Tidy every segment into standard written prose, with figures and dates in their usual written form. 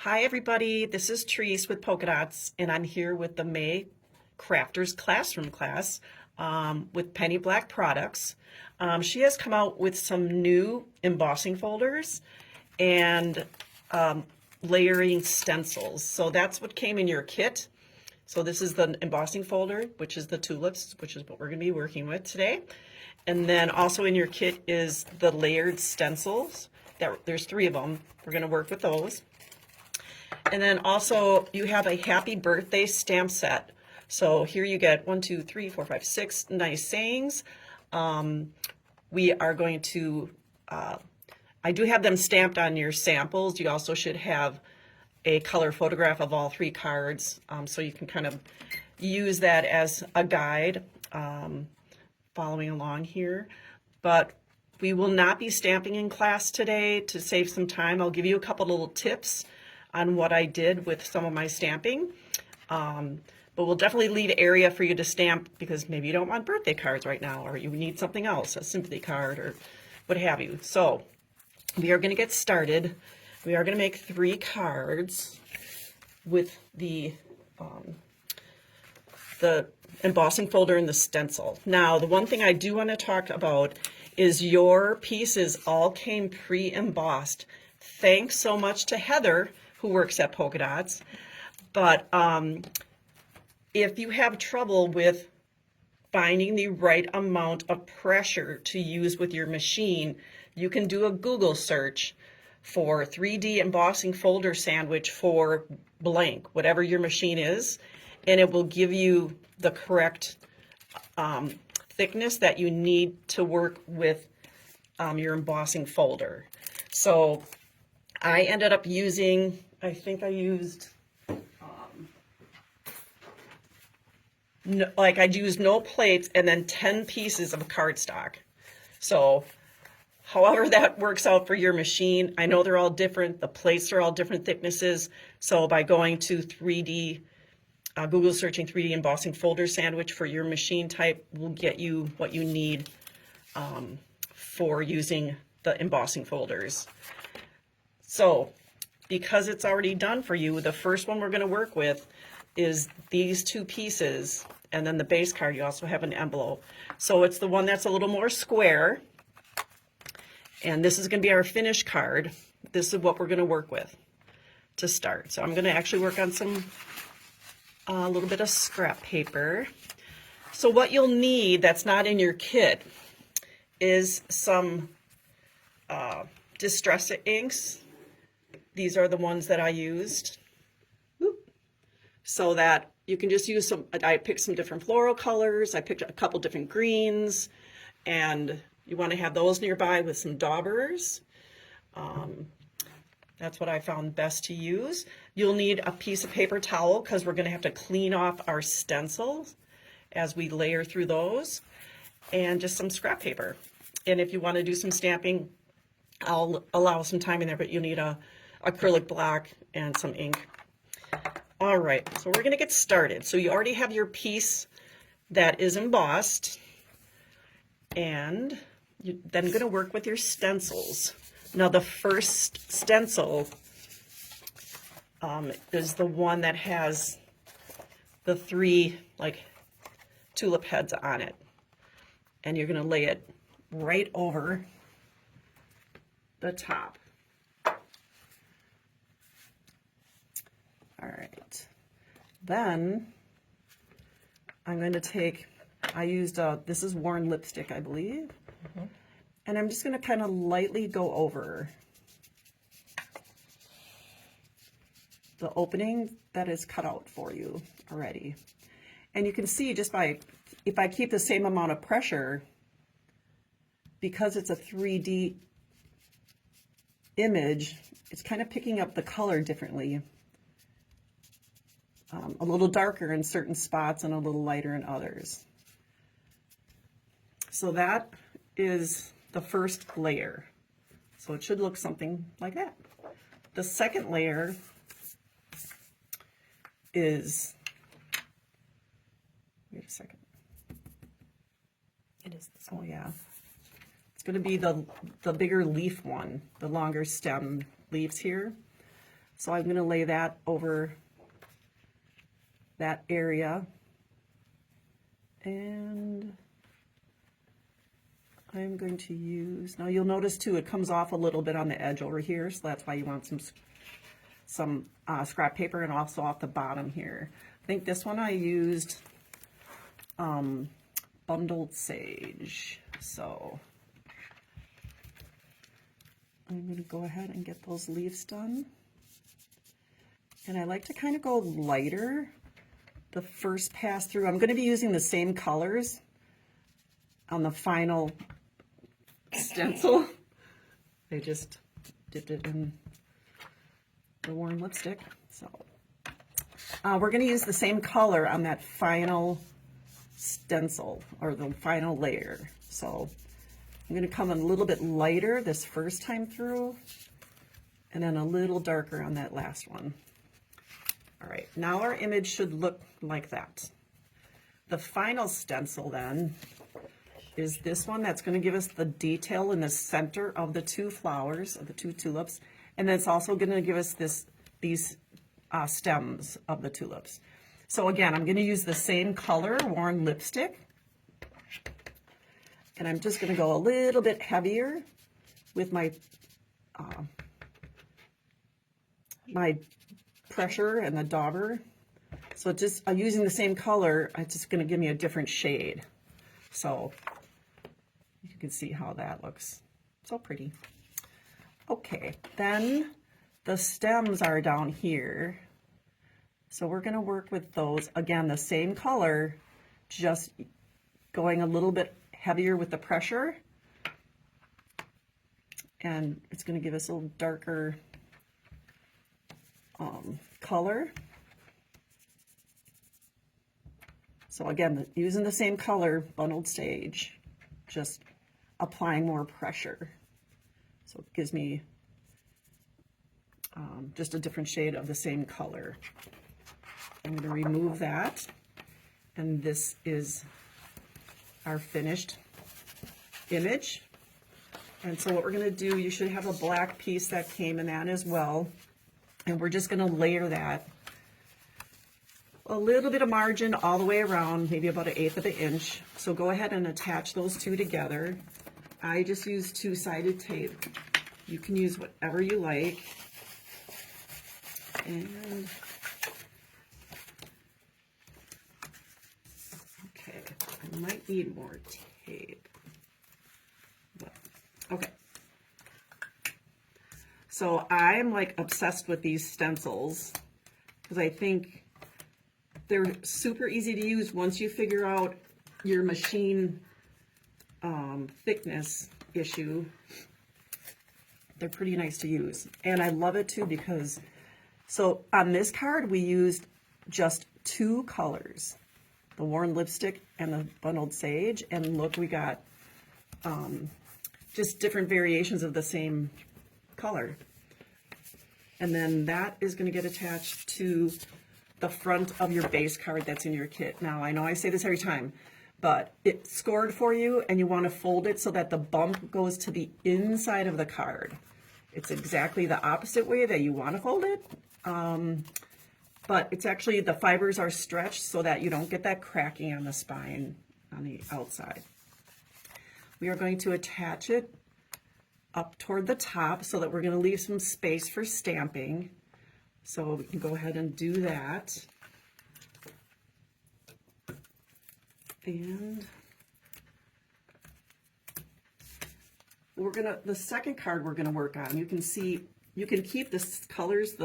Hi everybody, this is Therese with Polkadots, and I'm here with the May Crafters Classroom class with Penny Black Products. She has come out with some new embossing folders and layering stencils. So that's what came in your kit. So this is the embossing folder, which is the tulips, which is what we're going to be working with today. And then also in your kit is the layered stencils. There's 3 of them. We're going to work with those. And then also you have a happy birthday stamp set. So here you get 1, 2, 3, 4, 5, 6 nice sayings. We are going to, I do have them stamped on your samples. You also should have a color photograph of all 3 cards, so you can kind of use that as a guide following along here. But we will not be stamping in class today. To save some time, I'll give you a couple little tips on what I did with some of my stamping. But we'll definitely leave area for you to stamp because maybe you don't want birthday cards right now, or you need something else, a sympathy card or what have you. So we are going to get started. We are going to make 3 cards with the embossing folder and the stencil. Now, the one thing I do want to talk about is your pieces all came pre-embossed. Thanks so much to Heather, who works at Polkadots. But if you have trouble with finding the right amount of pressure to use with your machine, you can do a Google search for 3D embossing folder sandwich for blank, whatever your machine is, and it will give you the correct thickness that you need to work with your embossing folder. So I ended up using, I think I used, I'd used no plates and then 10 pieces of cardstock. So however that works out for your machine, I know they're all different. The plates are all different thicknesses. So by going to 3D, Google searching 3D embossing folder sandwich for your machine type will get you what you need for using the embossing folders. So because it's already done for you, the first one we're going to work with is these 2 pieces, and then the base card. You also have an envelope. So it's the one that's a little more square. And this is going to be our finished card. This is what we're going to work with to start. So I'm going to actually work on some, a little bit of scrap paper. So what you'll need that's not in your kit is some distress inks. These are the ones that I used. So that you can just use some, I picked some different floral colors. I picked a couple different greens, and you want to have those nearby with some Daubers. That's what I found best to use. You'll need a piece of paper towel because we're going to have to clean off our stencils as we layer through those, and just some scrap paper. And if you want to do some stamping, I'll allow some time in there, but you'll need a acrylic block and some ink. All right, so we're going to get started. So you already have your piece that is embossed, and you're then going to work with your stencils. Now the first stencil is the one that has the 3 like tulip heads on it, and you're going to lay it right over the top. All right, then I'm going to take, I used, this is worn lipstick, I believe. And I'm just going to kind of lightly go over the opening that is cut out for you already. And you can see just by, if I keep the same amount of pressure, because it's a 3D image, it's kind of picking up the color differently. A little darker in certain spots and a little lighter in others. So that is the first layer. So it should look something like that. The second layer is, wait a second. It is this one. Oh yeah. It's going to be the bigger leaf one, the longer stem leaves here. So I'm going to lay that over that area. And I'm going to use, now you'll notice too, it comes off a little bit on the edge over here, so that's why you want some scrap paper, and also off the bottom here. I think this one I used bundled sage. So I'm going to go ahead and get those leaves done. And I like to kind of go lighter the first pass through. I'm going to be using the same colors on the final stencil. I just dipped it in the warm lipstick. So we're going to use the same color on that final stencil, or the final layer. So I'm going to come a little bit lighter this first time through, and then a little darker on that last one. All right, now our image should look like that. The final stencil then is this one that's going to give us the detail in the center of the two flowers, of the two tulips, and then it's also going to give us these stems of the tulips. So again, I'm going to use the same color, worn lipstick, and I'm just going to go a little bit heavier with my my pressure and the dauber. So just I'm using the same color, it's just going to give me a different shade. So you can see how that looks. So pretty. Okay, then the stems are down here. So we're going to work with those. Again, the same color, just going a little bit heavier with the pressure. And it's going to give us a little darker color. So again, using the same color, bundled sage, just applying more pressure. So it gives me just a different shade of the same color. I'm going to remove that, and this is our finished image. And so what we're going to do, you should have a black piece that came in that as well, and we're just going to layer that a little bit of margin all the way around, maybe about 1/8 of an inch. So go ahead and attach those two together. I just use two-sided tape. You can use whatever you like. And okay, I might need more tape. But, okay. So I'm like obsessed with these stencils because I think they're super easy to use once you figure out your machine thickness issue. They're pretty nice to use. And I love it too because, so on this card we used just 2 colors, the worn lipstick and the bundled sage, and look, we got just different variations of the same color. And then that is going to get attached to the front of your base card that's in your kit. Now, I know I say this every time, but it's scored for you and you want to fold it so that the bump goes to the inside of the card. It's exactly the opposite way that you want to fold it. But it's actually, the fibers are stretched so that you don't get that cracking on the spine on the outside. We are going to attach it up toward the top so that we're going to leave some space for stamping. So we can go ahead and do that. And we're gonna, the second card we're gonna work on, you can see, you can keep the colors,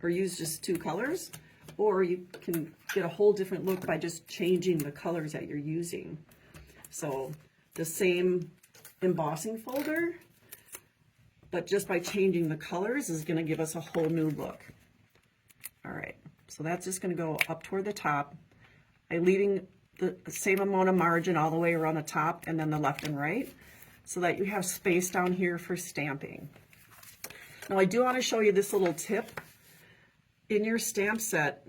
or use just 2 colors, or you can get a whole different look by just changing the colors that you're using. So the same embossing folder, but just by changing the colors is gonna give us a whole new look. All right, so that's just gonna go up toward the top. I'm leaving the same amount of margin all the way around the top and then the left and right so that you have space down here for stamping. Now I do want to show you this little tip. In your stamp set,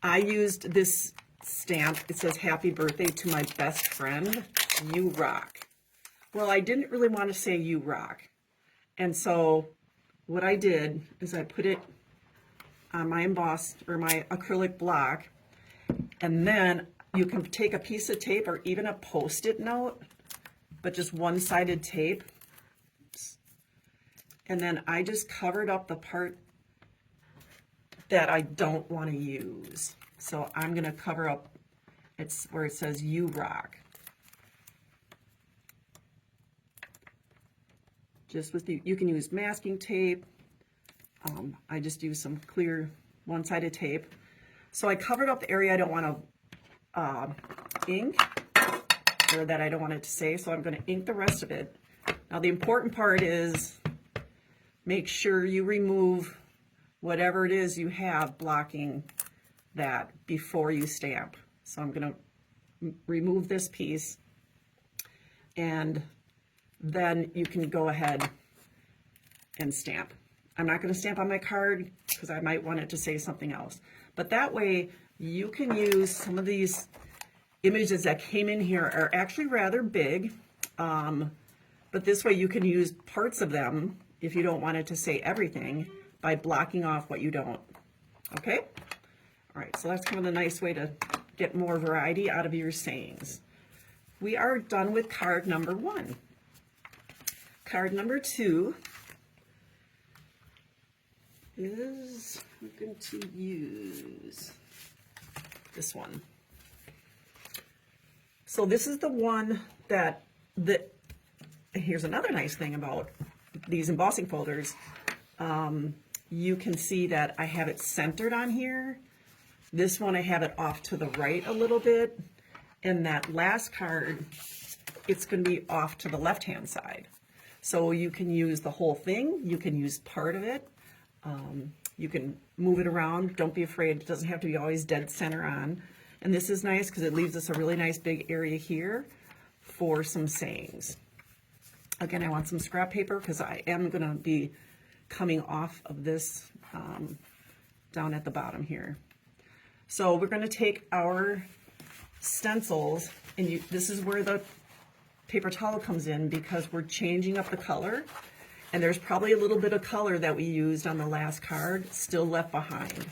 I used this stamp. It says, "Happy birthday to my best friend, you rock." Well, I didn't really want to say "you rock." And so what I did is I put it on my embossed or my acrylic block, and then you can take a piece of tape or even a Post-it note, but just one-sided tape. And then I just covered up the part that I don't want to use. So I'm going to cover up, it's where it says "You Rock." Just with you can use masking tape. I just use some clear one-sided tape. So I covered up the area I don't want to ink, or that I don't want it to say, so I'm going to ink the rest of it. Now the important part is make sure you remove whatever it is you have blocking that before you stamp. So I'm going to remove this piece, and then you can go ahead and stamp. I'm not going to stamp on my card because I might want it to say something else. But that way you can use some of these images that came in here are actually rather big. But this way you can use parts of them if you don't want it to say everything by blocking off what you don't. Okay? All right, so that's kind of a nice way to get more variety out of your sayings. We are done with card number 1. Card number 2 is, we're going to use this one. So this is the one that, here's another nice thing about these embossing folders. You can see that I have it centered on here. This one I have it off to the right a little bit. And that last card, it's going to be off to the left-hand side. So you can use the whole thing. You can use part of it. You can move it around. Don't be afraid. It doesn't have to be always dead center on. And this is nice because it leaves us a really nice big area here for some sayings. Again, I want some scrap paper because I am going to be coming off of this down at the bottom here. So we're going to take our stencils, and this is where the paper towel comes in because we're changing up the color. And there's probably a little bit of color that we used on the last card still left behind.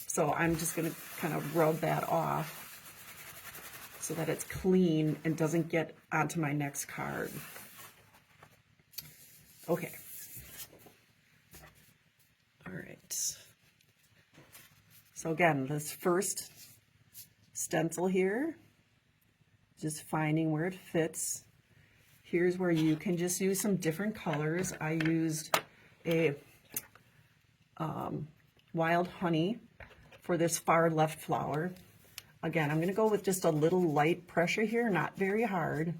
So I'm just going to kind of rub that off so that it's clean and doesn't get onto my next card. Okay. All right. So again, this first stencil here, just finding where it fits. Here's where you can just use some different colors. I used a wild honey for this far left flower. Again, I'm going to go with just a little light pressure here, not very hard.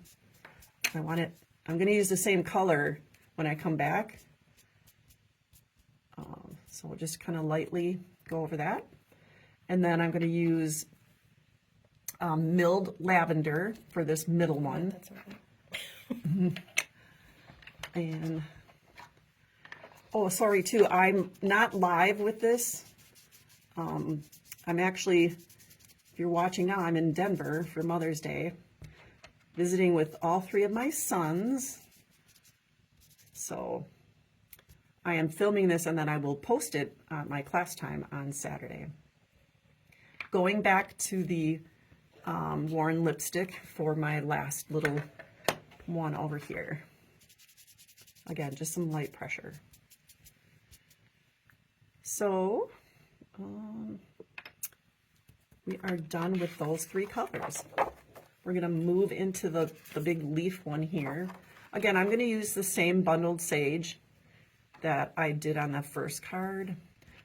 I want it, I'm going to use the same color when I come back. So we'll just kind of lightly go over that. And then I'm going to use milled lavender for this middle one. That's okay. And oh, sorry too, I'm not live with this. I'm actually, if you're watching now, I'm in Denver for Mother's Day, visiting with all 3 of my sons. So I am filming this and then I will post it on my class time on Saturday. Going back to the worn lipstick for my last little one over here. Again, just some light pressure. So we are done with those 3 colors. We're going to move into the big leaf one here. Again, I'm going to use the same bundled sage that I did on the first card.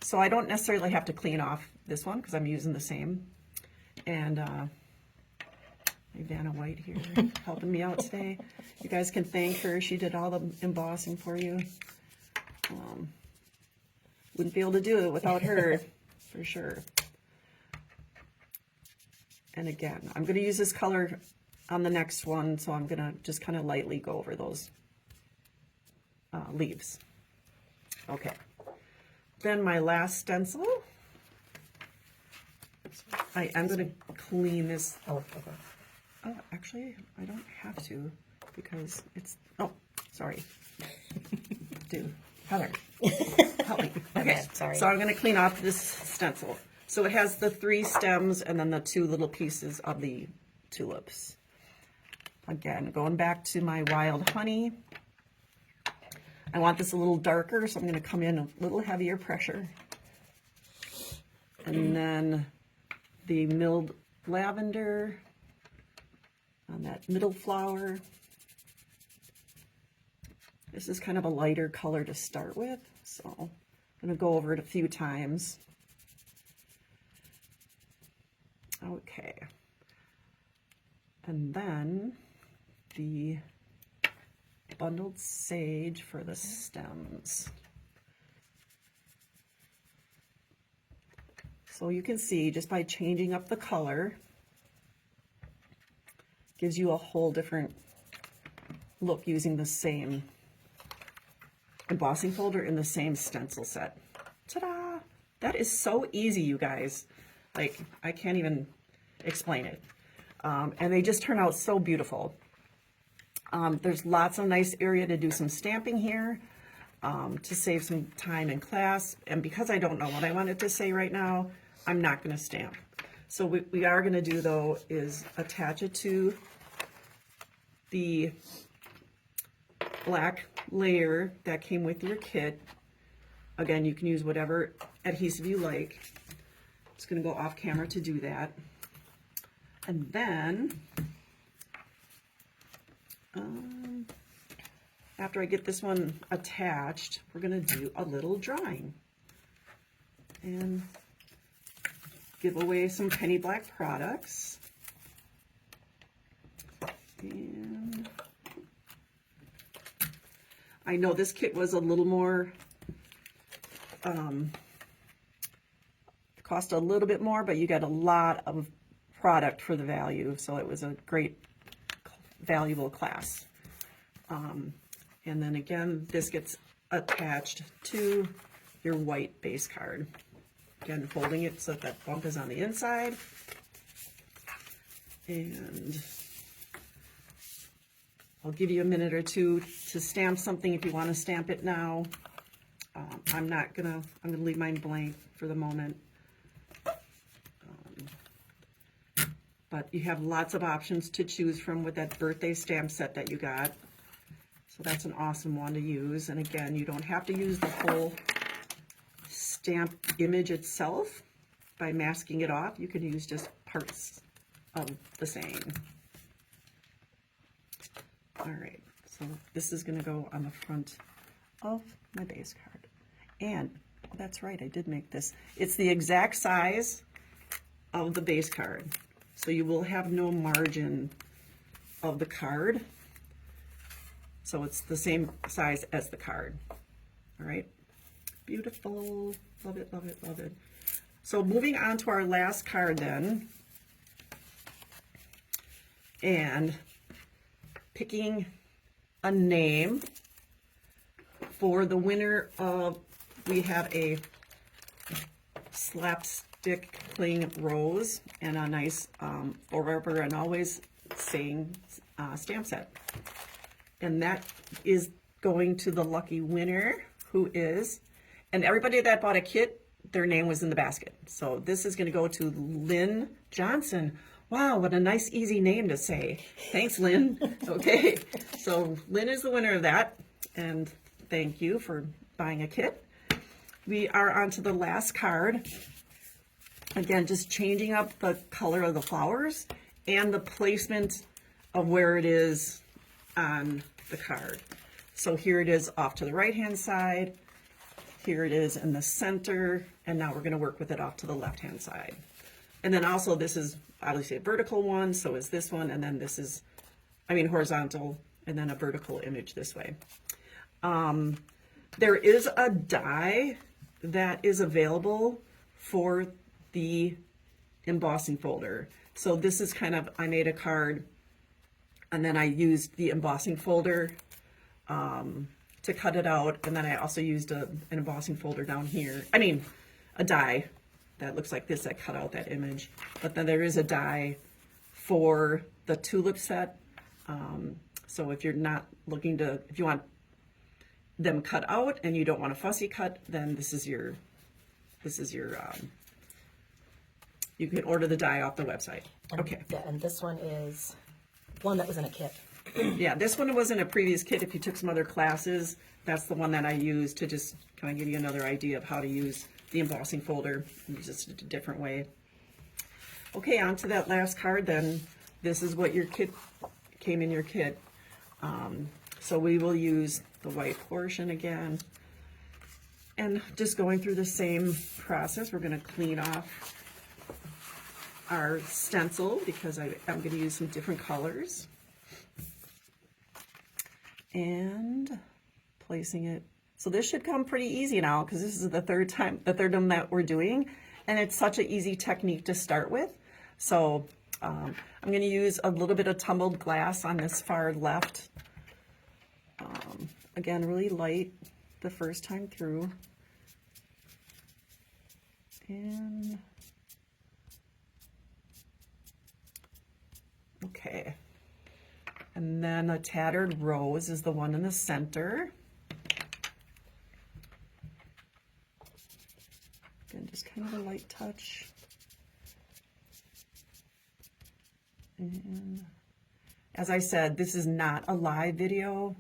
So I don't necessarily have to clean off this one because I'm using the same. And Vanna White here helping me out today. You guys can thank her. She did all the embossing for you. Wouldn't be able to do it without her, for sure. And again, I'm going to use this color on the next one, so I'm going to just kind of lightly go over those leaves. Okay. Then my last stencil. I am going to clean this. Oh, okay. Oh, actually, I don't have to because it's, oh, sorry. do? Heather, help me. Okay, Okay, sorry. so I'm going to clean off this stencil. So it has the 3 stems and then the 2 little pieces of the tulips. Again, going back to my wild honey. I want this a little darker, so I'm going to come in a little heavier pressure. And then the milled lavender on that middle flower. This is kind of a lighter color to start with, so I'm going to go over it a few times. Okay. And then the bundled sage for the stems. So you can see just by changing up the color, gives you a whole different look using the same embossing folder in the same stencil set. Ta-da! That is so easy, you guys. Like, I can't even explain it. And they just turn out so beautiful. There's lots of nice area to do some stamping here to save some time in class. And because I don't know what I wanted to say right now, I'm not going to stamp. So what we are going to do, though, is attach it to the black layer that came with your kit. Again, you can use whatever adhesive you like. It's going to go off camera to do that. And then, after I get this one attached, we're going to do a little drawing and give away some penny black products. And I know this kit was a little more, cost a little bit more, but you got a lot of product for the value, so it was a great, valuable class. And then again, this gets attached to your white base card. Again, folding it so that bump is on the inside. And I'll give you a minute or two to stamp something if you want to stamp it now. I'm gonna leave mine blank for the moment. But you have lots of options to choose from with that birthday stamp set that you got. So that's an awesome one to use. And again, you don't have to use the whole stamp image itself by masking it off. You can use just parts of the same. All right, so this is gonna go on the front of my base card. And oh, that's right, I did make this. It's the exact size of the base card. So you will have no margin of the card. So it's the same size as the card. All right, beautiful, love it, love it, love it. So moving on to our last card then, and picking a name for the winner of, we have a slapstick cling rose and a nice forever and always saying stamp set. And that is going to the lucky winner, who is, and everybody that bought a kit, their name was in the basket. So this is going to go to Lynn Johnson. Wow, what a nice, easy name to say. Thanks, Lynn. Okay, so Lynn is the winner of that, and thank you for buying a kit. We are on to the last card. Again, just changing up the color of the flowers and the placement of where it is on the card. So here it is off to the right-hand side. Here it is in the center, and now we're going to work with it off to the left-hand side. And then also this is obviously a vertical one, so is this one, and then this is, horizontal, and then a vertical image this way. There is a die that is available for the embossing folder. So this is kind of, I made a card, and then I used the embossing folder to cut it out, and then I also used an embossing folder down here. A die that looks like this that cut out that image. But then there is a die for the tulip set. So if you're not looking to, if you want them cut out and you don't want a fussy cut, then this is your, you can order the die off the website. Okay. Yeah, and this one is one that was in a kit. Yeah, this one was in a previous kit. If you took some other classes, that's the one that I used to just kind of give you another idea of how to use the embossing folder, just a different way. Okay, on to that last card then. This is what your kit came in your kit. So we will use the white portion again. And just going through the same process, we're going to clean off our stencil because I'm going to use some different colors. And placing it. So this should come pretty easy now because this is the third one that we're doing. And it's such an easy technique to start with. So I'm going to use a little bit of tumbled glass on this far left. Again, really light the first time through. And okay. And then a Tattered Rose is the one in the center. Again, just kind of a light touch. And as I said, this is not a live video.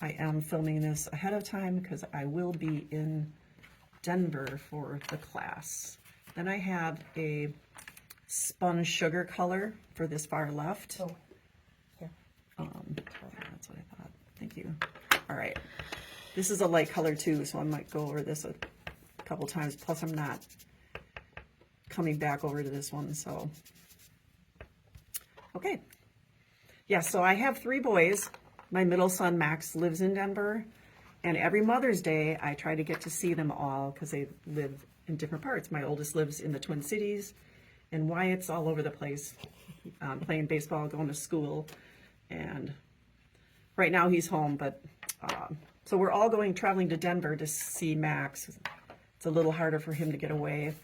I am filming this ahead of time because I will be in Denver for the class. Then I have a Spun sugar color for this far left. Oh, here. That's what I thought. Thank you. All right. This is a light color too, so I might go over this a couple times. Plus, I'm not coming back over to this one, so. Okay. Yeah, so I have 3 boys. My middle son, Max, lives in Denver. And every Mother's Day, I try to get to see them all because they live in different parts. My oldest lives in the Twin Cities, and Wyatt's all over the place, playing baseball, going to school. And right now he's home, but so we're all traveling to Denver to see Max. It's a little harder for him to get away.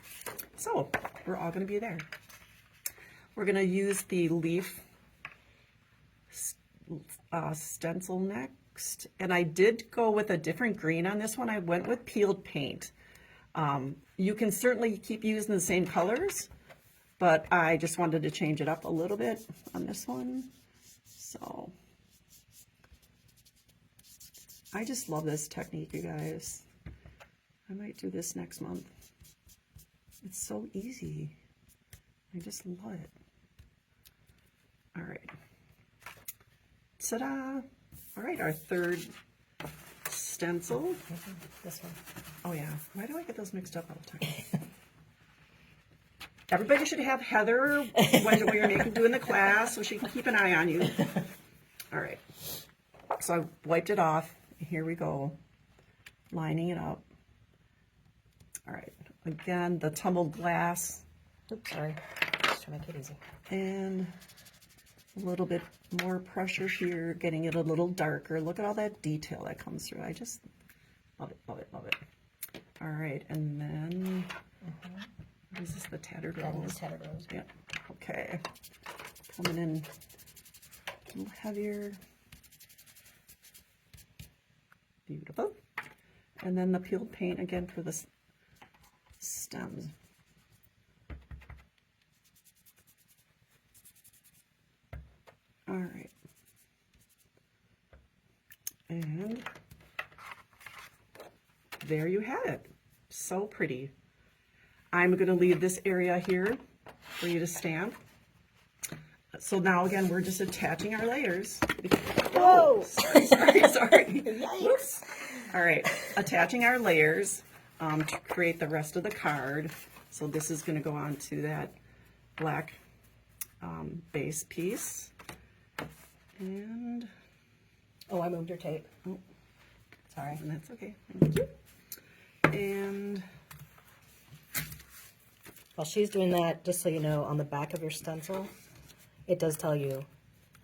So we're all going to be there. We're going to use the leaf stencil next. And I did go with a different green on this one. I went with peeled paint. You can certainly keep using the same colors, but I just wanted to change it up a little bit on this one. So I just love this technique, you guys. I might do this next month. It's so easy. I just love it. All right. Ta-da! All right, our third stencil. This one. Oh yeah, why do I get those mixed up all the time? Everybody should have Heather when you're doing the class so she can keep an eye on you. All right, so I wiped it off. Here we go, lining it up. All right, again, the tumbled glass. Oops, sorry. Just trying to make it easy. And a little bit more pressure here, getting it a little darker. Look at all that detail that comes through. I just love it, love it, love it. All right, and then, what is this, the Tattered Rose? That is Tattered Rose. Yeah, okay. Coming in a little heavier. Beautiful. And then the peeled paint again for the stem. All right. And there you have it. So pretty. I'm going to leave this area here for you to stamp. So now again, we're just attaching our layers. Whoa! Sorry. Yikes. All right, attaching our layers to create the rest of the card. So this is going to go on to that black base piece. And oh, I moved your tape. Oh, sorry. And that's okay. Thank you. And while she's doing that, just so you know, on the back of your stencil, it does tell you,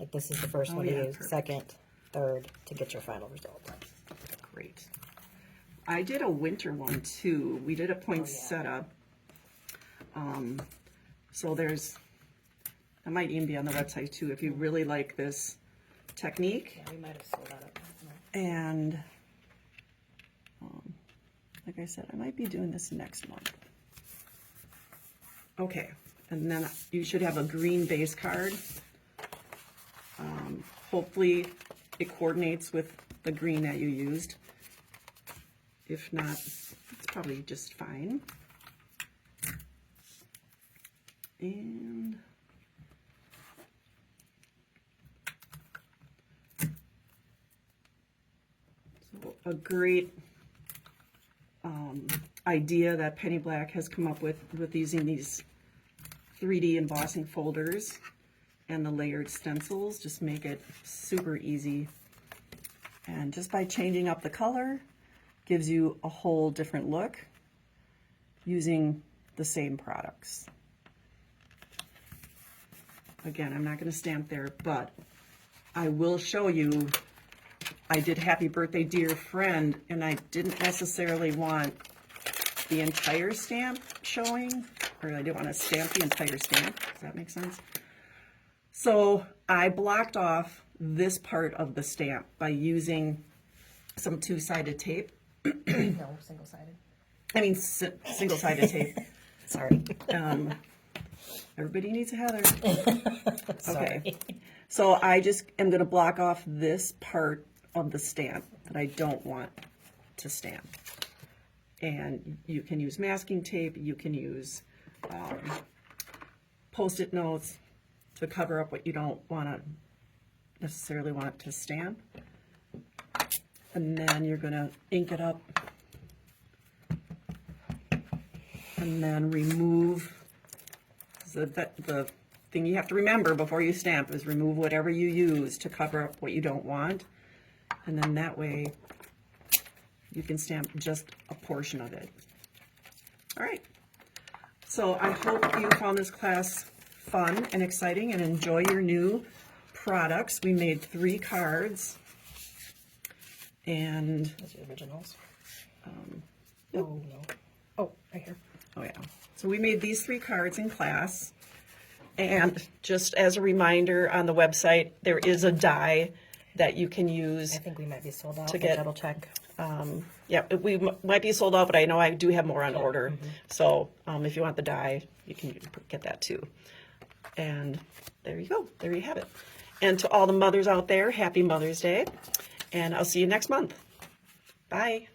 like, this is the first one to use, perfect. second, third, to get your final result. Great. I did a winter one too. We did a poinsettia. So there's, that might even be on the website too if you really like this technique. Yeah, we might have sold that up. And like I said, I might be doing this next month. Okay, and then you should have a green base card. Hopefully it coordinates with the green that you used. If not, it's probably just fine. And so a great idea that Penny Black has come up with using these 3D embossing folders and the layered stencils just make it super easy. And just by changing up the color gives you a whole different look using the same products. Again, I'm not going to stamp there, but I will show you. I did Happy Birthday Dear Friend, and I didn't necessarily want the entire stamp showing, or I didn't want to stamp the entire stamp. Does that make sense? So I blocked off this part of the stamp by using some two-sided tape. No, single-sided. I mean, single-sided tape. Sorry. Everybody needs a Heather. Sorry. Okay. So I just am going to block off this part of the stamp that I don't want to stamp. And you can use masking tape. You can use Post-it notes to cover up what you don't want to necessarily want to stamp. And then you're going to ink it up. And then remove. The thing you have to remember before you stamp is remove whatever you use to cover up what you don't want. And then that way you can stamp just a portion of it. All right. So I hope you found this class fun and exciting and enjoy your new products. We made 3 cards. And Those are the originals. Yep. Oh, no. Oh, right here. Oh yeah. So we made these 3 cards in class. And just as a reminder, on the website, there is a die that you can use. I think we might be sold out. To I'll get- double check. Yeah, we might be sold out, but I know I do have more on order. So if you want the die, you can get that too. And there you go. There you have it. And to all the mothers out there, happy Mother's Day. And I'll see you next month. Bye.